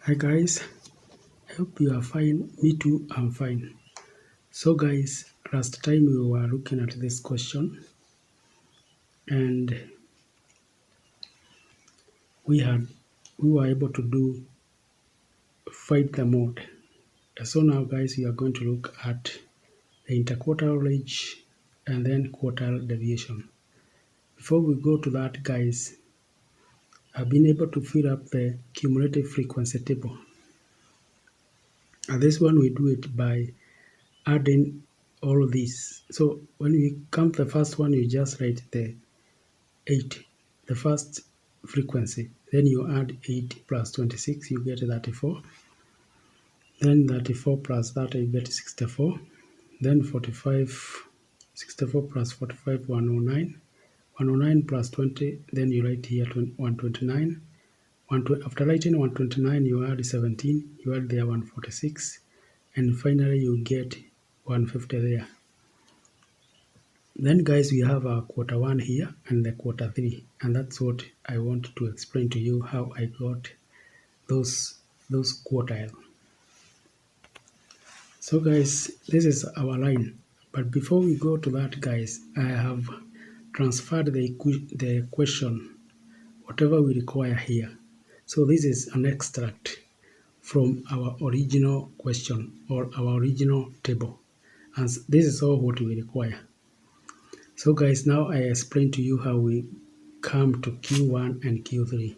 Hi guys, I hope you are fine. Me too, I'm fine. So guys, last time we were looking at this question and we were able to do find the mode. So now guys, we are going to look at the interquartile range and then quartile deviation. Before we go to that guys, I've been able to fill up the cumulative frequency table. And this one we do it by adding all of these. So when we count the first one, you just write the 8, the first frequency. Then you add 8 plus 26, you get 34. Then 34 plus that, you get 64. Then 45, 64 plus 45, 109. 109 plus 20, then you write here 129. After writing 129, you add 17, you add there 146. And finally, you get 150 there. Then guys, we have our quarter 1 here and the quarter 3, and that's what I want to explain to you how I got those quartile. So guys, this is our line, but before we go to that guys, I have transferred the question, whatever we require here. So this is an extract from our original question or our original table, and this is all what we require. So guys, now I explain to you how we come to Q1 and Q3.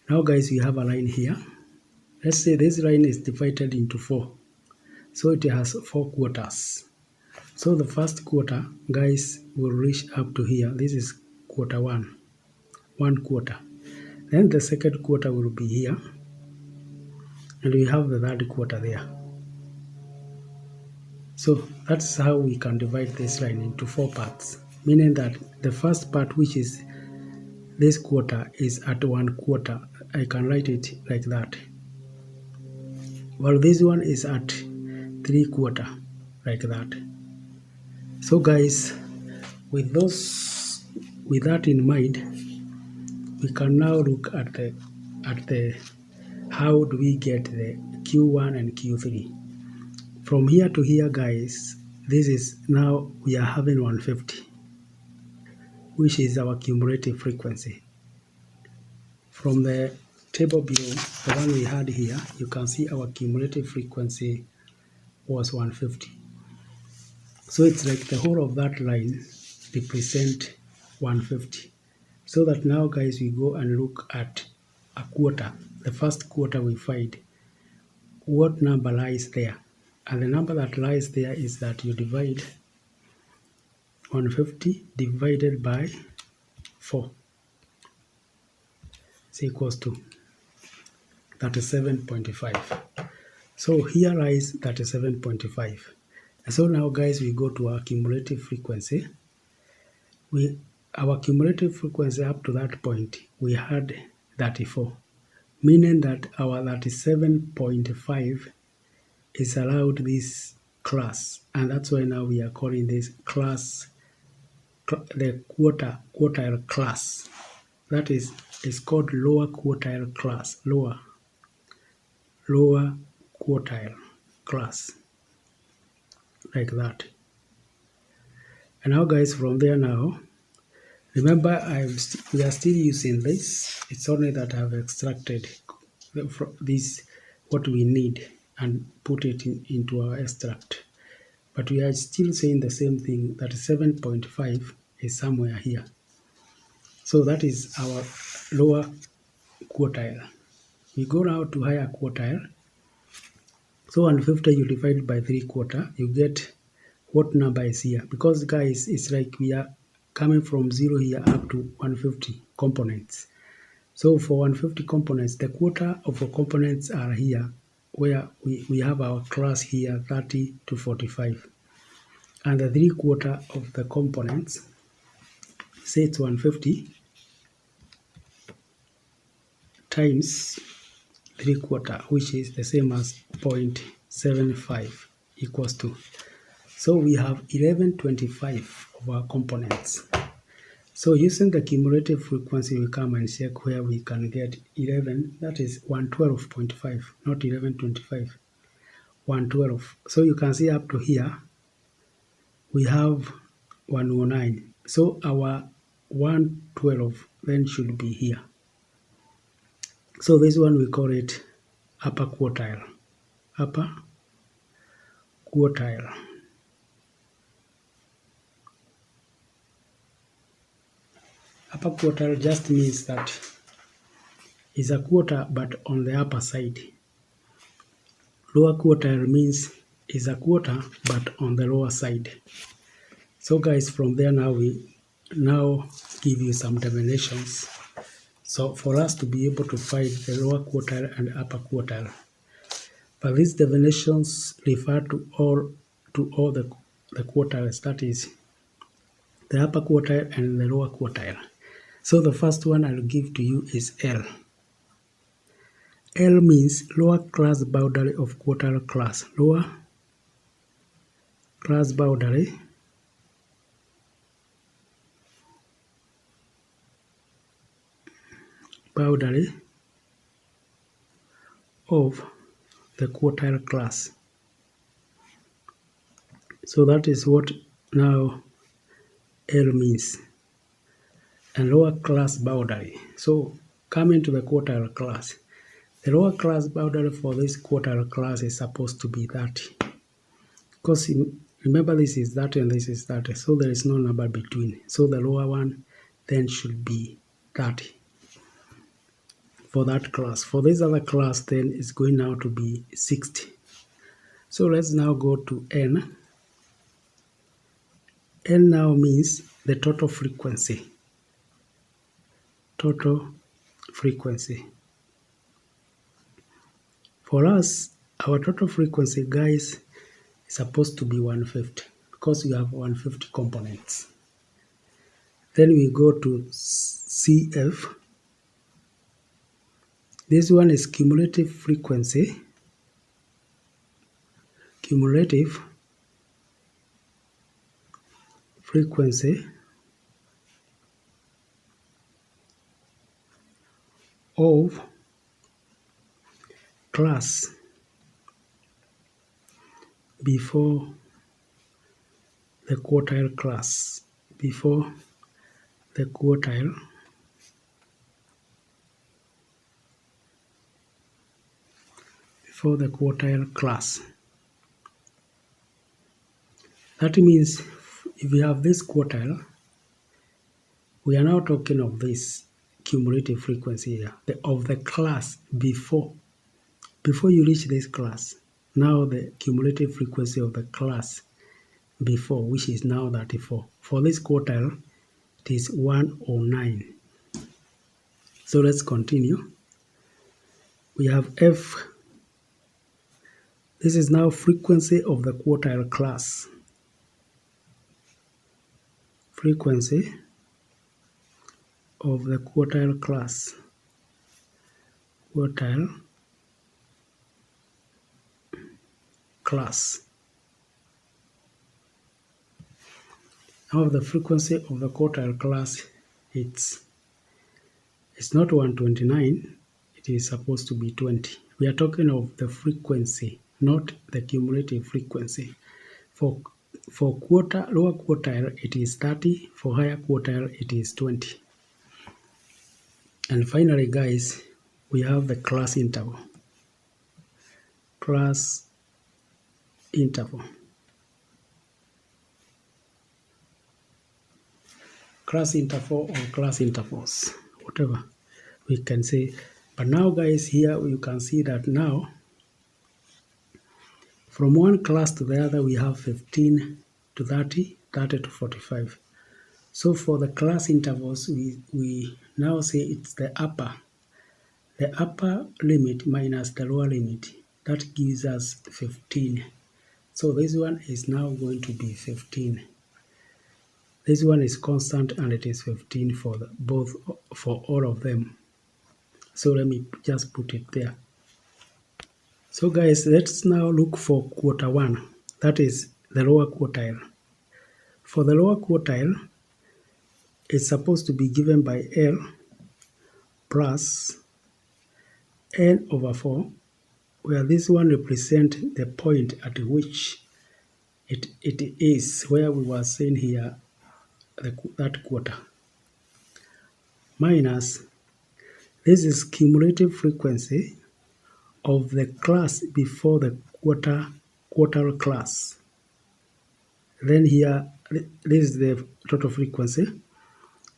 Now guys, we have a line here. Let's say this line is divided into 4. So it has 4 quarters. So the first quarter, guys, will reach up to here. This is quarter 1, 1 quarter. Then the second quarter will be here. And we have the third quarter there. So that's how we can divide this line into 4 parts. Meaning that the first part, which is this quarter, is at 1 quarter. I can write it like that. While this one is at 3 quarter, like that. So guys, with that in mind, we can now look at the how do we get the Q1 and Q3. From here to here guys, this is now we are having 150, which is our cumulative frequency. From the table below, the one we had here, you can see our cumulative frequency was 150. So it's like the whole of that line represent 150. So that now guys, we go and look at a quarter. The first quarter we find what number lies there. And the number that lies there is that you divide 150 divided by 4 is equals to 37.5. So here lies 37.5. And so now guys, we go to our cumulative frequency. Our cumulative frequency up to that point, we had 34. Meaning that our 37.5 is allowed this class. And that's why now we are calling this class the quartile class. That is, it's called lower quartile class. Lower quartile class, like that. And now guys, from there now, remember we are still using this. It's only that I've extracted this what we need and put it into our extract. But we are still saying the same thing, that 7.5 is somewhere here. So that is our lower quartile. We go now to higher quartile. So 150 you divide by 3 quarter, you get what number is here. Because guys, it's like we are coming from 0 here up to 150 components. So for 150 components, the quarter of the components are here, where we have our class here 30 to 45. And the 3 quarter of the components, say it's 150 times 3 quarter, which is the same as 0.75 equals to. So we have 1125 of our components. So using the cumulative frequency, we come and check where we can get 11, that is 112.5, not 1125, 112. So you can see up to here, we have 109. So our 112 then should be here. So this one we call it upper quartile. Upper quartile. Upper quartile just means that is a quarter but on the upper side. Lower quartile means is a quarter but on the lower side. So guys, from there now we now give you some definitions. So for us to be able to find the lower quartile and upper quartile. But these definitions refer to all the quartiles, that is the upper quartile and the lower quartile. So the first one I'll give to you is L. L means lower class boundary of quartile class. Lower class boundary of the quartile class. So that is what now L means. And lower class boundary. So coming to the quartile class. The lower class boundary for this quartile class is supposed to be 30. Because remember this is 30 and this is 30. So there is no number between. So the lower one then should be 30. For that class. For this other class then it's going now to be 60. So let's now go to N. N now means the total frequency. Total frequency. For us, our total frequency, guys, is supposed to be 150 because we have 150 components. Then we go to CF. This one is cumulative frequency. Cumulative frequency of class before the quartile class. Before the quartile class. That means if we have this quartile, we are now talking of this cumulative frequency here, of the class before you reach this class. Now the cumulative frequency of the class before, which is now 34. For this quartile, it is 109. So let's continue. We have F. This is now frequency of the quartile class. Frequency of the quartile class. Quartile class. Now the frequency of the quartile class, it's not 129, it is supposed to be 20. We are talking of the frequency, not the cumulative frequency. For lower quartile, it is 30. For higher quartile, it is 20. And finally, guys, we have the class interval. Class interval. Class interval or class intervals, whatever we can say. But now, guys, here you can see that now from one class to the other we have 15 to 30, 30 to 45. So for the class intervals, we now say it's the upper limit minus the lower limit. That gives us 15. So this one is now going to be 15. This one is constant and it is 15 for all of them. So let me just put it there. So guys, let's now look for quarter 1. That is the lower quartile. For the lower quartile, is supposed to be given by L plus n over 4, where this one represents the point at which it is, where we were saying here that quarter, minus this is cumulative frequency of the class before the quartile class. Then here, this is the total frequency.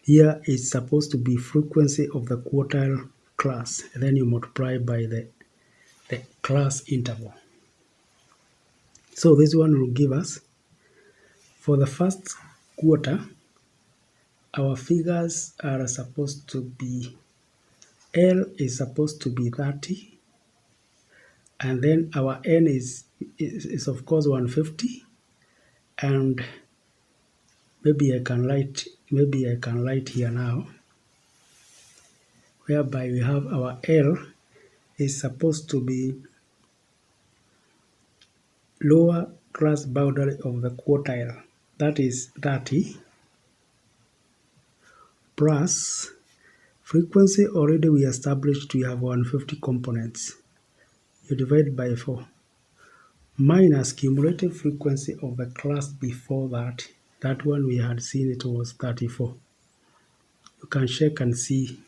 Here is supposed to be frequency of the quartile class. And then you multiply by the class interval. So this one will give us, for the first quarter, our figures are supposed to be, L is supposed to be 30, and then our N is of course 150, and maybe I can write here now, whereby we have our L is supposed to be lower class boundary of the quartile, that is 30, plus frequency already we established we have 150 components. You divide by 4, minus cumulative frequency of the class before that. That one we had seen it was 34. You can check and see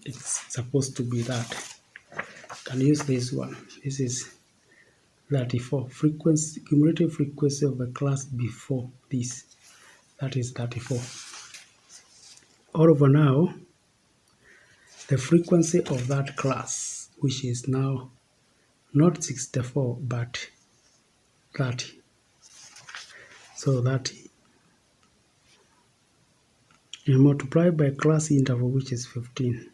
it's supposed to be that. You can use this one. This is 34. Frequency, cumulative frequency of the class before this. That is 34. All over now, the frequency of that class, which is now not 64 but 30. So 30. You multiply by class interval, which is 15.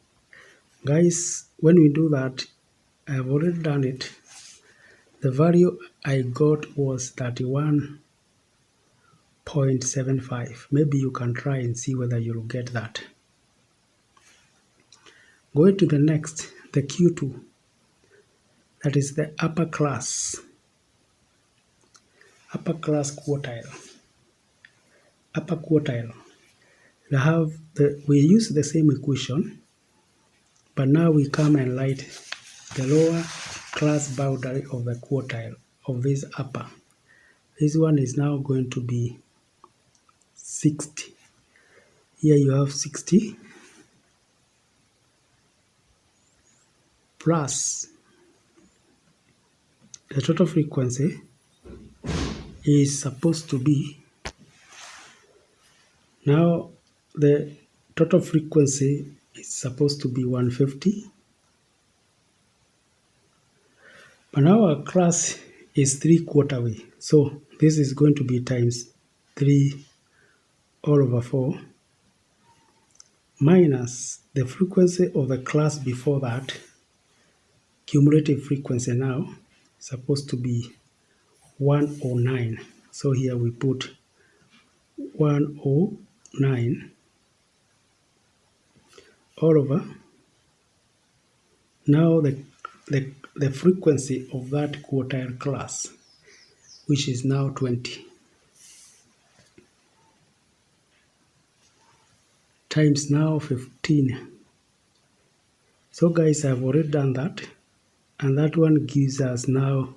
Guys, when we do that, I have already done it. The value I got was 31.75. Maybe you can try and see whether you'll get that. Going to the next, the Q2. That is the upper class quartile. Upper quartile. We use the same equation, but now we come and write the lower class boundary of the quartile of this upper. This one is now going to be 60. Here you have 60 plus the total frequency is supposed to be, now the total frequency is supposed to be 150, but now our class is 3/4 way, so this is going to be times 3 all over 4 minus the frequency of the class before that, cumulative frequency now supposed to be 109. So here we put 109 all over. Now the frequency of that quartile class, which is now 20, times now 15. So guys, I've already done that, and that one gives us now,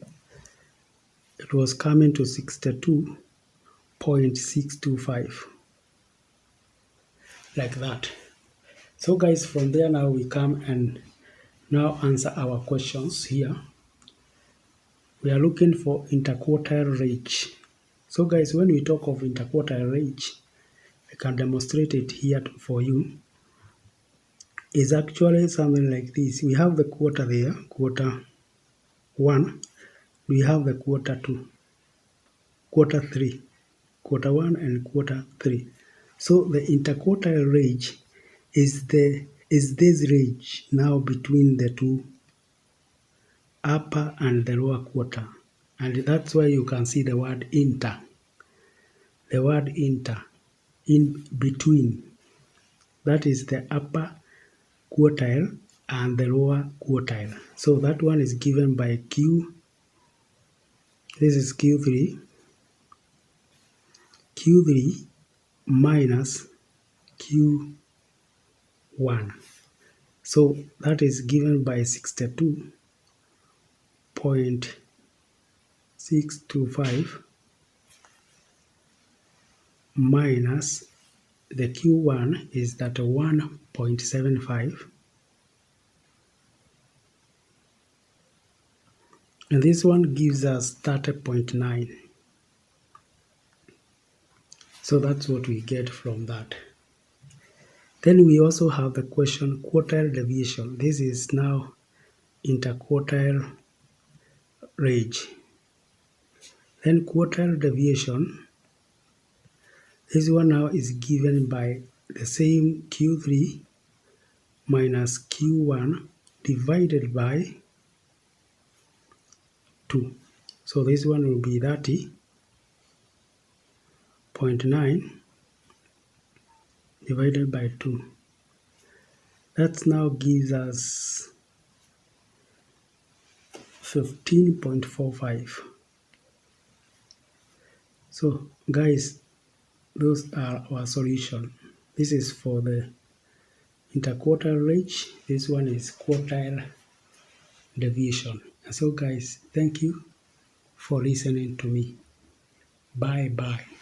it was coming to 62.625, like that. So guys, from there now we come and now answer our questions here. We are looking for interquartile range. So guys, when we talk of interquartile range, I can demonstrate it here for you. It's actually something like this. We have the quarter there, quarter 1. We have the quarter 2, quarter 3, quarter 1 and quarter 3. So the interquartile range is this range now between the two upper and the lower quarter. And that's why you can see the word inter. The word inter, in between. That is the upper quartile and the lower quartile. So that one is given by Q. This is Q3. Q3 minus Q1. So that is given by 62.625 minus the Q1 is that 1.75, and this one gives us 30.9. So that's what we get from that. Then we also have the question quartile deviation. This is now interquartile range. Then quartile deviation, this one now is given by the same Q3 minus Q1 divided by 2. So this one will be 30.9 divided by 2. That now gives us 15.45. So guys, those are our solution. This is for the interquartile range. This one is quartile deviation. And so guys, thank you for listening to me. Bye bye.